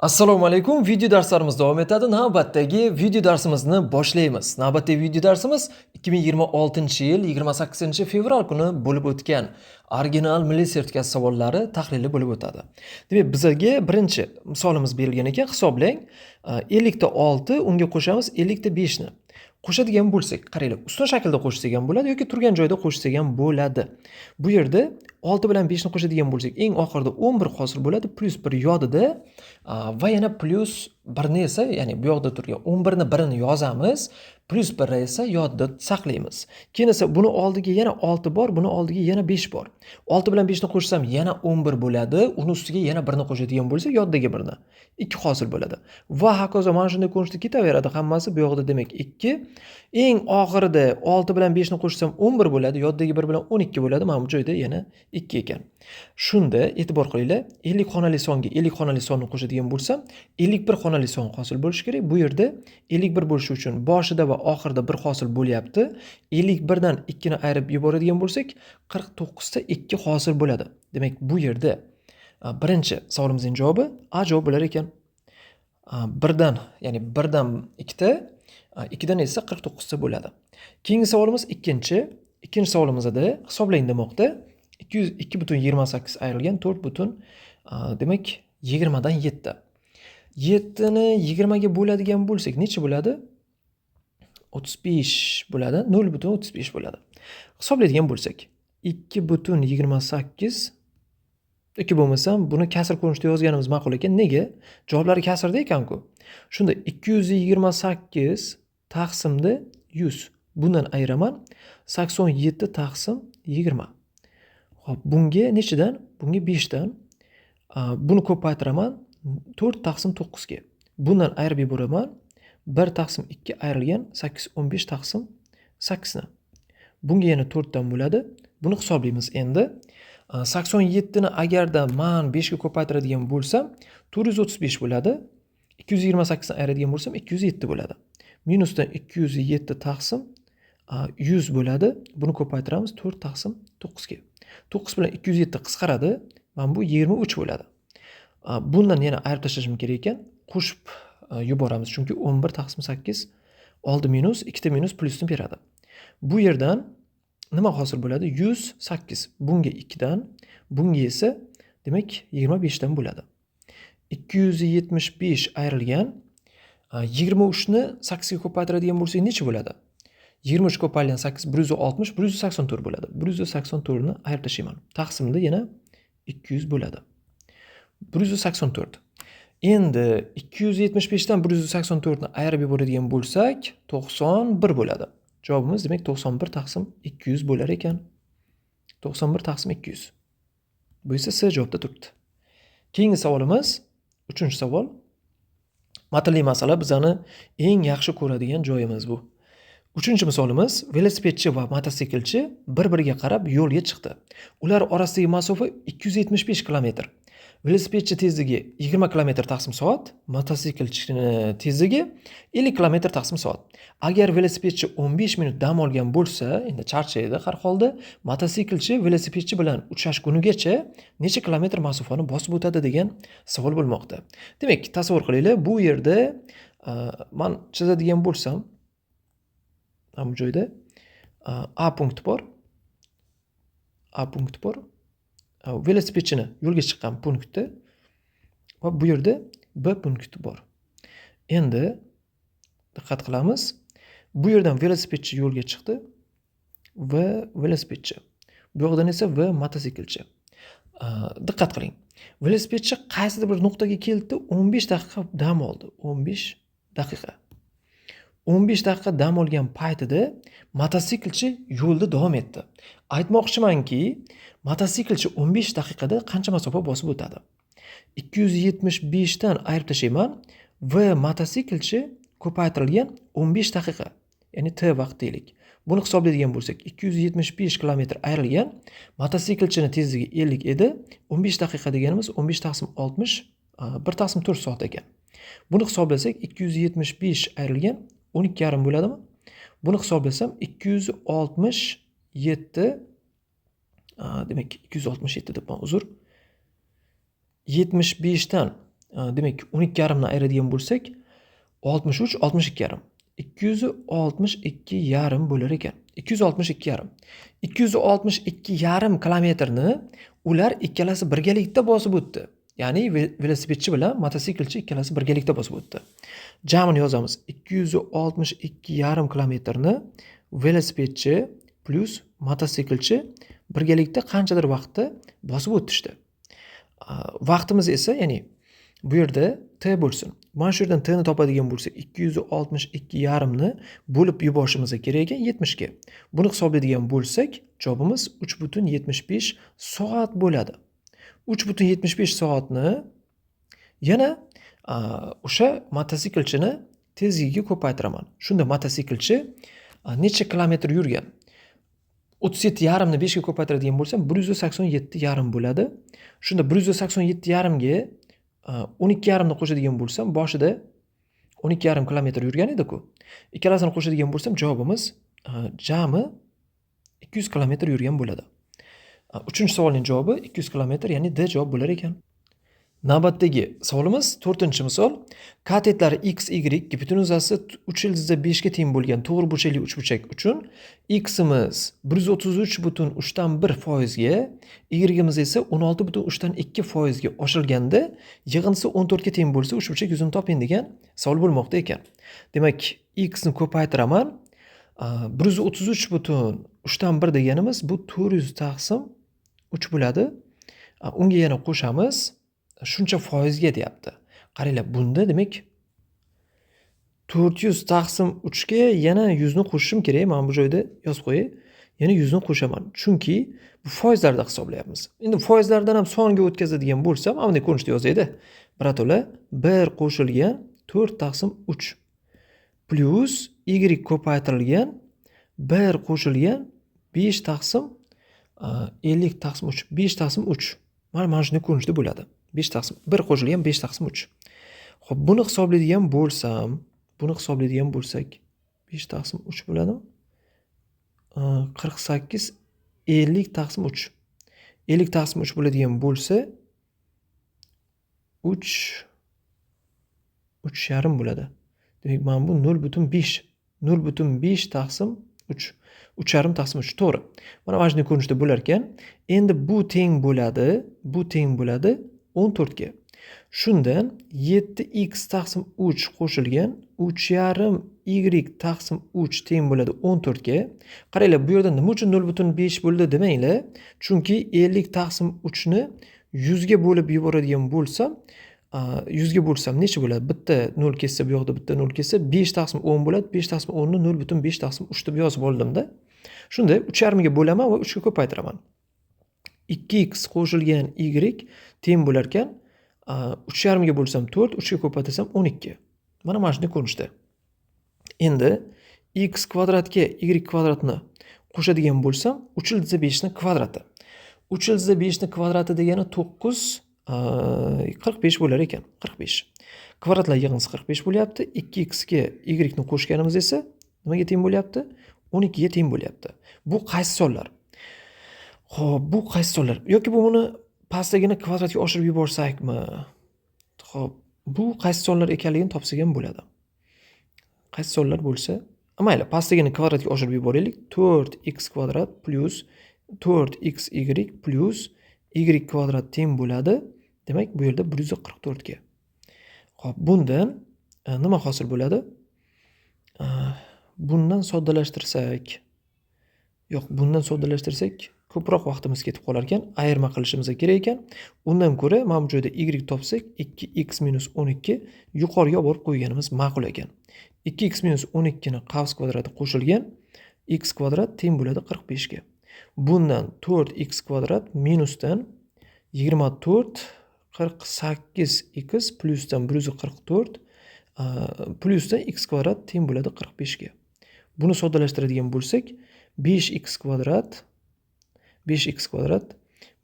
Assalomu alaykum. Video darslarimiz davom etadi. Navbatdagi video darsimizni boshlaymiz. Navbatdagi video darsimiz 2026-yil 28-fevral kuni bo'lib o'tgan original milliy sertifikat savollari tahlili bo'lib o'tadi. Demak, bizga birinchi misolimiz berilgan ekan. Hisoblang. 50 ta 6, unga qo'shamiz 50 ta 5 ni. Qo'shadigan bo'lsak, qaranglar, ustun shaklda qo'shsak ham bo'ladi yoki turgan joyda qo'shsak ham bo'ladi. Bu yerda 6 bilan 5 ni qo'shadigan bo'lsak, eng oxirida 11 hosil bo'ladi, plus 1 yodida va yana plus 1 ni esa, ya'ni bu yoqda turgan 11 ni birini yozamiz, plus 1 esa yodda saqlaymiz. Keyin esa buni oldiga yana 6 bor, buni oldiga yana 5 bor. 6 bilan 5 ni qo'shsam yana 11 bo'ladi, uni ustiga yana 1 ni qo'shadigan bo'lsak, yoddagi 1 ni 2 hosil bo'ladi. Va hokazo mana shunday ko'rinishda ketaveradi hammasi. Bu yoqda demak 2. Eng oxirida 6 bilan 5 ni qo'shsam 11 bo'ladi, yoddagi 1 bilan 12 bo'ladi. Mana bu joyda yana 2 ekan. Shunda e'tibor qilinglar, 50 xonali songa 50 xonali sonni qo'shadigan bo'lsam, 51 xonali son hosil bo'lishi kerak. Bu yerda 51 bo'lishi uchun boshida va oxirida 1 hosil bo'lyapti. 51 dan 2 ni ayirib yuboradigan bo'lsak, 49 ta 2 hosil bo'ladi. Demak, bu yerda birinchi savolimizning javobi A javob bo'lar ekan. 1 dan, ya'ni 1 dan 2 ta, 2 dan esa 49 ta bo'ladi. Keyingi savolimiz ikkinchi. Ikkinchi savolimizda hisoblang demoqda. 2,28 ayrilgan 4, demak 20 dan 7. 7 ni 20 ga bo'ladigan bo'lsak necha bo'ladi? 35 bo'ladi. 0,35 bo'ladi. Hisoblaydigan bo'lsak 2,28 2 bo'lmasam buni kasr ko'rinishda yozganimiz ma'qul ekan. Nega? Javoblari kasrda ekan-ku. Shunda 228 taqsimda 100. Bundan ayiraman 87 taqsim 20. Xo'p, bunga nechidan? Bunga 5 dan. Buni ko'paytiraman 4 taqsim 9 ga. Bundan ayirib yuboraman 1 taqsim 2 ayrilgan 8, 15 taqsim 8 ni. Bunga yana 4 dan bo'ladi. Buni hisoblaymiz endi. 87 ni agarda men 5 ga ko'paytiradigan bo'lsam 435 bo'ladi. 228 ni ayiradigan bo'lsam 207 bo'ladi. Minusdan 207 taqsim 100 bo'ladi. Buni ko'paytiramiz 4 taqsim 9 ga. 9 bilan 207 qisqaradi. Mana bu 23 bo'ladi. Bundan yana ayirib tashlashim kerak ekan. Qo'shib yuboramiz, chunki 11 taqsim 8 oldi minus, 2 ta minus plusni beradi. Bu yerdan nima hosil bo'ladi? 108. Bunga 2 dan, bunga esa demak 25 dan bo'ladi. 275 ayrilgan 23 ni 8 ga ko'paytiradigan bo'lsak necha bo'ladi? 23 ko'payilgan 8 160, 184 bo'ladi. 184 ni ayirib tashlayman. Taqsimda yana 200 bo'ladi. 184. Endi 275 dan 184 ni ayirib yuboradigan bo'lsak 91 bo'ladi. Javobimiz demak 91 taqsim 200 bo'lar ekan. 91 taqsim 200. Bu esa C javobda turibdi. Keyingi savolimiz, 3-savol. Matnli masala bizani eng yaxshi ko'radigan joyimiz bu. 3-misolimiz, velosipedchi va mototsiklchi bir-biriga qarab yo'lga chiqdi. Ular orasidagi masofa 275 kilometr. Velosipedchi tezligi 20 km taqsim soat, mototsiklchining tezligi 50 km taqsim soat. Agar velosipedchi 15 minut dam olgan bo'lsa, endi charchaydi har holda, mototsiklchi velosipedchi bilan uchrashgunigacha necha kilometr masofani bosib o'tadi degan savol bo'lmoqda. Demak, tasavvur qilinglar, bu yerda men chizadigan bo'lsam, bu joyda A punkti bor. A punkti bor. Velosipedchini yo'lga chiqqan punkti va bu yerda B punkti bor. Endi diqqat qilamiz. Bu yerdan velosipedchi yo'lga chiqdi va velosipedchi. Bu yoqdan esa V mototsiklchi. Diqqat qiling. Velosipedchi qaysidir bir nuqtaga keldi, 15 daqiqa dam oldi. 15 daqiqa. 15 daqiqa dam olgan paytida mototsiklchi yo'lda davom etdi. Aytmoqchimanki, mototsiklchi 15 daqiqada qancha masofa bosib o'tadi? 275 dan ayirib tashlayman va mototsiklchi ko'paytirilgan 15 daqiqa, ya'ni T vaqt deylik. Buni hisoblaydigan bo'lsak, 275 km ayrilgan mototsiklchining tezligi 50 edi. 15 daqiqa deganimiz 15 taqsim 60, 1 taqsim 4 soat ekan. Buni hisoblasak 275 ayrilgan 12,5 bo'ladimi? Buni hisoblasam 267, demak 267 debman, uzr. 75 dan demak 12,5 ni ayiradigan bo'lsak 63, 62,5. 262,5 bo'lar ekan. 262,5. 262,5 kilometrni ular ikkalasi birgalikda bosib o'tdi. Ya'ni velosipedchi bilan mototsiklchi ikkalasi birgalikda bosib o'tdi. Jamini yozamiz. 262,5 kilometrni velosipedchi plus mototsiklchi birgalikda qanchadir vaqtda bosib o'tishdi. Vaqtimiz esa, ya'ni bu yerda t bo'lsin. Mana shu yerdan t ni topadigan bo'lsak, 262,5 ni bo'lib yuborishimiz kerak ekan 70 ga. Buni hisoblaydigan bo'lsak, javobimiz 3,75 soat bo'ladi. 3,75 soatni yana o'sha mototsiklchini tezligiga ko'paytiraman. Shunda mototsiklchi necha kilometr yurgan? 37,5 ni 5 ga ko'paytiradigan bo'lsam 187,5 bo'ladi. Shunda 187,5 ga 12,5 ni qo'shadigan bo'lsam, boshida 12,5 kilometr yurgan edi-ku. Ikkalasini qo'shadigan bo'lsam, javobimiz jami 200 kilometr yurgan bo'ladi. 3-savolning javobi 200 kilometr, ya'ni D javob bo'lar ekan. Navbatdagi savolimiz 4-misol. Katetlari x, y gipotenuzasi 3/5 ga teng bo'lgan to'g'ri burchakli uchburchak uchun x'imiz 133,3% ga, y'imiz esa 16,3% ga oshirilganda yig'indisi 14 ga teng bo'lsa uchburchak yuzini toping degan savol bo'lmoqda ekan. Demak, x ni ko'paytiraman. 133,3% deganimiz bu 400 taqsim 3 bo'ladi. Unga yana qo'shamiz. Shuncha foizga deyapti. Qaranglar, bunda demak 400 taqsim 3 ga yana 100 ni qo'shishim kerak. Men bu joyda yozib qo'yay. Yana 100 ni qo'shaman. Chunki bu foizlarda hisoblayapmiz. Endi foizlardan ham songa o'tkazadigan bo'lsam, mana ko'rinishda yozaydi. Birato'la 1 qo'shilgan 4 taqsim 3 plus y ko'paytirilgan 1 qo'shilgan 5 taqsim 50 taqsim 3. 5 taqsim 3. Mana shunday ko'rinishda bo'ladi. 5 taqsim 1 qo'shilgan 5 taqsim 3. Xo'p, buni hisoblaydigan bo'lsak, 5 taqsim 3 bo'ladi. 48 50 taqsim 3. 50 taqsim 3 bo'ladigan bo'lsa 3,5 bo'ladi. Demak, mana bu 0,5. 0,5 taqsim 3. 3,5 taqsim 3 to'g'ri. Mana shunday ko'rinishda bo'lar ekan. Endi bu teng bo'ladi 14 ga. Shundan 7x taqsim 3 qo'shilgan 3,5 y taqsim 3 teng bo'ladi 14 ga. Qaranglar, bu yerda nima uchun 0,5 bo'ldi demanglar. Chunki 50 taqsim 3 ni 100 ga bo'lib yuboradigan bo'lsam, 100 ga bo'lsam necha bo'ladi? Bitta 0 kessa, bu yoqda bitta 0 kessa 5 taqsim 10 bo'ladi. 5 taqsim 10 ni 0,5 taqsim 3 deb yozib oldim-da. Shunda 3,5 ga bo'laman va 3 ga ko'paytiraman. 2x qo'shilgan y teng bo'lar ekan 3,5 ga bo'lsam 4, 3 ga ko'paytirsam 12. Mana shunday ko'rinishda. Endi x kvadratga y kvadratni qo'shadigan bo'lsam 3/5 ni kvadrati. 3/5 ni kvadrati degani 9 45 bo'lar ekan. 45. Kvadratlar yig'indisi 45 bo'lyapti. 2x ga y ni qo'shganimiz esa nimaga teng bo'lyapti? 12 ga teng bo'lyapti. Bu qaysi sonlar? Xo'p, bu qaysi sonlar? Yoki bu buni pastdagini kvadratga oshirib yuborsakmi? Xo'p, bu qaysi sonlar ekanligini topsak ham bo'ladi. Qaysi sonlar bo'lsa, mayli, pastdagini kvadratga oshirib yuboraylik. 4x kvadrat plus 4xy plus y kvadrat teng bo'ladi. Demak, bu yerda 144 ga. Xo'p, bundan nima hosil bo'ladi? Bundan soddalashtirsak, bundan soddalashtirsak ko'proq vaqtimiz ketib qolar ekan, ayirma qilishimiz kerak ekan. Undan ko'ra, mana bu joyda y topsak, 2x - 12 yuqoriga borib qo'yganimiz ma'qul ekan. 2x - 12 ni qavs kvadrati qo'shilgan x kvadrat teng bo'ladi 45 ga. Bundan 4x kvadrat minusdan 24 48x plusdan 144 plusdan x kvadrat teng bo'ladi 45 ga. Buni soddalashtiradigan bo'lsak, 5x kvadrat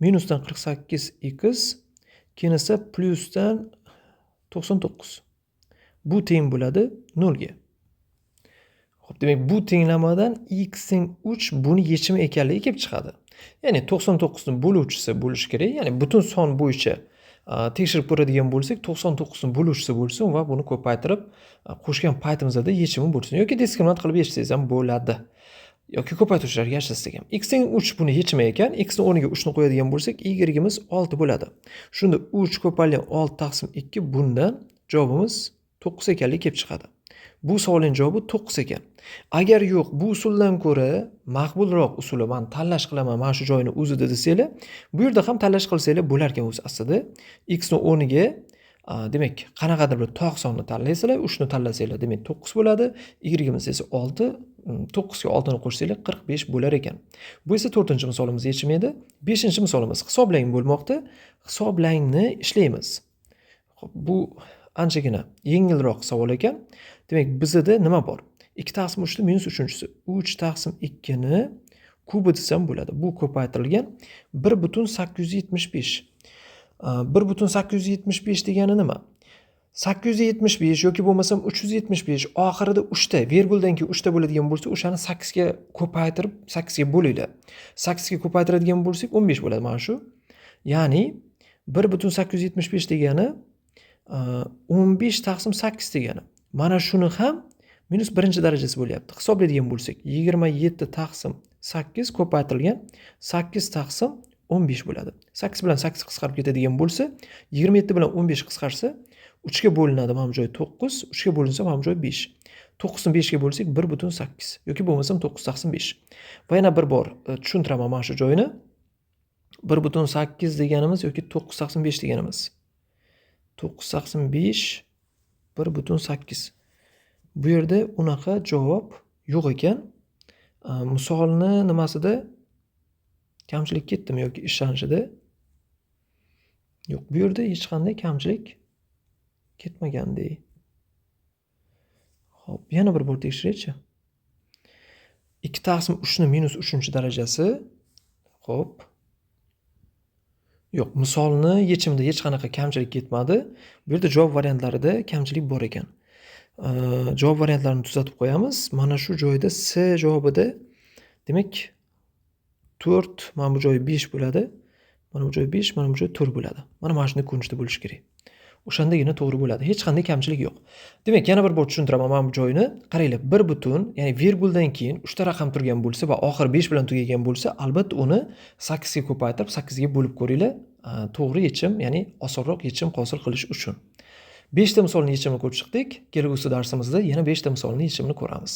minusdan 48x keyin esa plusdan 99. Bu teng bo'ladi 0 ga. Xo'p, demak, bu tenglamadan x ning 3 buni yechimi ekanligi kelib chiqadi. Ya'ni 99 ni bo'luvchisi bo'lishi kerak. Ya'ni butun son bo'yicha tekshirib ko'radigan bo'lsak 99 ning bo'luvchisi bo'lsin va buni ko'paytirib qo'shgan paytimizda yechimi bo'lsin yoki diskriminant qilib yechsangiz ham bo'ladi. Yoki ko'paytiruvchilarga yashasak ham. X teng 3 buni yechimi ekan. X ning o'rniga 3 ni qo'yadigan bo'lsak, y imiz 6 bo'ladi. Shunda 3 ko'payilgan 6 taqsim 2 bundan javobimiz 9 ekanligi kelib chiqadi. Bu savolning javobi 9 ekan. Agar yo'q, bu usuldan ko'ra maqbulroq usuli men tanlash qilaman, mana shu joyini o'zida desanglar, bu yerda ham tanlash qilsanglar bo'lar ekan o'zi aslida. X ning o'rniga demak, qanaqadir bir tog' sonni tanlaysizlar, 3 ni tanlasanglar, demak 9 bo'ladi. Y imiz esa 6. 9 ga 6 ni qo'shsanglar 45 bo'lar ekan. Bu esa 4-misolimiz yechimi edi. 5-misolimiz hisoblang bo'lmoqda. Hisoblangni ishlaymiz. Xo'p, bu anchagina yengilroq savol ekan. Demak, bizda nima bor? 2 taqsim 3 ni minus 3-si. 3 taqsim 2 ni kubi desam bo'ladi. Bu ko'paytirilgan 1,875. 1,875 degani nima? 875 yoki bo'lmasam 375 oxirida 3 ta, virguldan keyin 3 ta bo'ladigan bo'lsa, o'shani 8 ga ko'paytirib 8 ga bo'linglar. 8 ga ko'paytiradigan bo'lsak 15 bo'ladi mana shu. Ya'ni 1,875 degani 15 taqsim 8 degani. Mana shuni ham minus 1-darajasi bo'lyapti. Hisoblaydigan bo'lsak 27 taqsim 8 ko'paytirilgan 8 taqsim 15 bo'ladi. 8 bilan 8 qisqarib ketadigan bo'lsa, 27 bilan 15 qisqarsa 3 ga bo'linadi, mana bu joy 9, 3 ga bo'linsa mana bu joy 5. 9 ni 5 ga bo'lsak 1,8 yoki bo'lmasam 9 taqsim 5. Va yana bir bor tushuntiraman mana shu joyini. 1,8 deganimiz yoki 9 taqsim 5 deganimiz. 9 taqsim 5 1,8. Bu yerda unaqa javob yo'q ekan. Misolni nimasida kamchilik ketdimi yoki ishlanishida? Yo'q, bu yerda hech qanday kamchilik ketmagandek. Xo'p, yana bir bor tekshiraychi. 2 taqsim 3 ni minus 3-darajasi. Xo'p. Yo'q, misolni yechimida hech qanaqa kamchilik ketmadi. Bu yerda javob variantlarida kamchilik bor ekan. Javob variantlarini tuzatib qo'yamiz. Mana shu joyda C javobida demak 4, mana bu joy 5 bo'ladi. Mana bu joy 5, mana bu joy 4 bo'ladi. Mana shunday ko'rinishda bo'lishi kerak. O'shandagina to'g'ri bo'ladi. Hech qanday kamchilik yo'q. Demak, yana bir bor tushuntiraman mana bu joyini. Qaranglar, 1 butun, ya'ni virguldan keyin 3 ta raqam turgan bo'lsa va oxir 5 bilan tugagan bo'lsa, albatta uni 8 ga ko'paytirib 8 ga bo'lib ko'ringlar. To'g'ri yechim, ya'ni osonroq yechim hosil qilish uchun. 5 ta misolning yechimini ko'rib chiqdik. Kelgusi darsimizda yana 5 ta misolning yechimini ko'ramiz.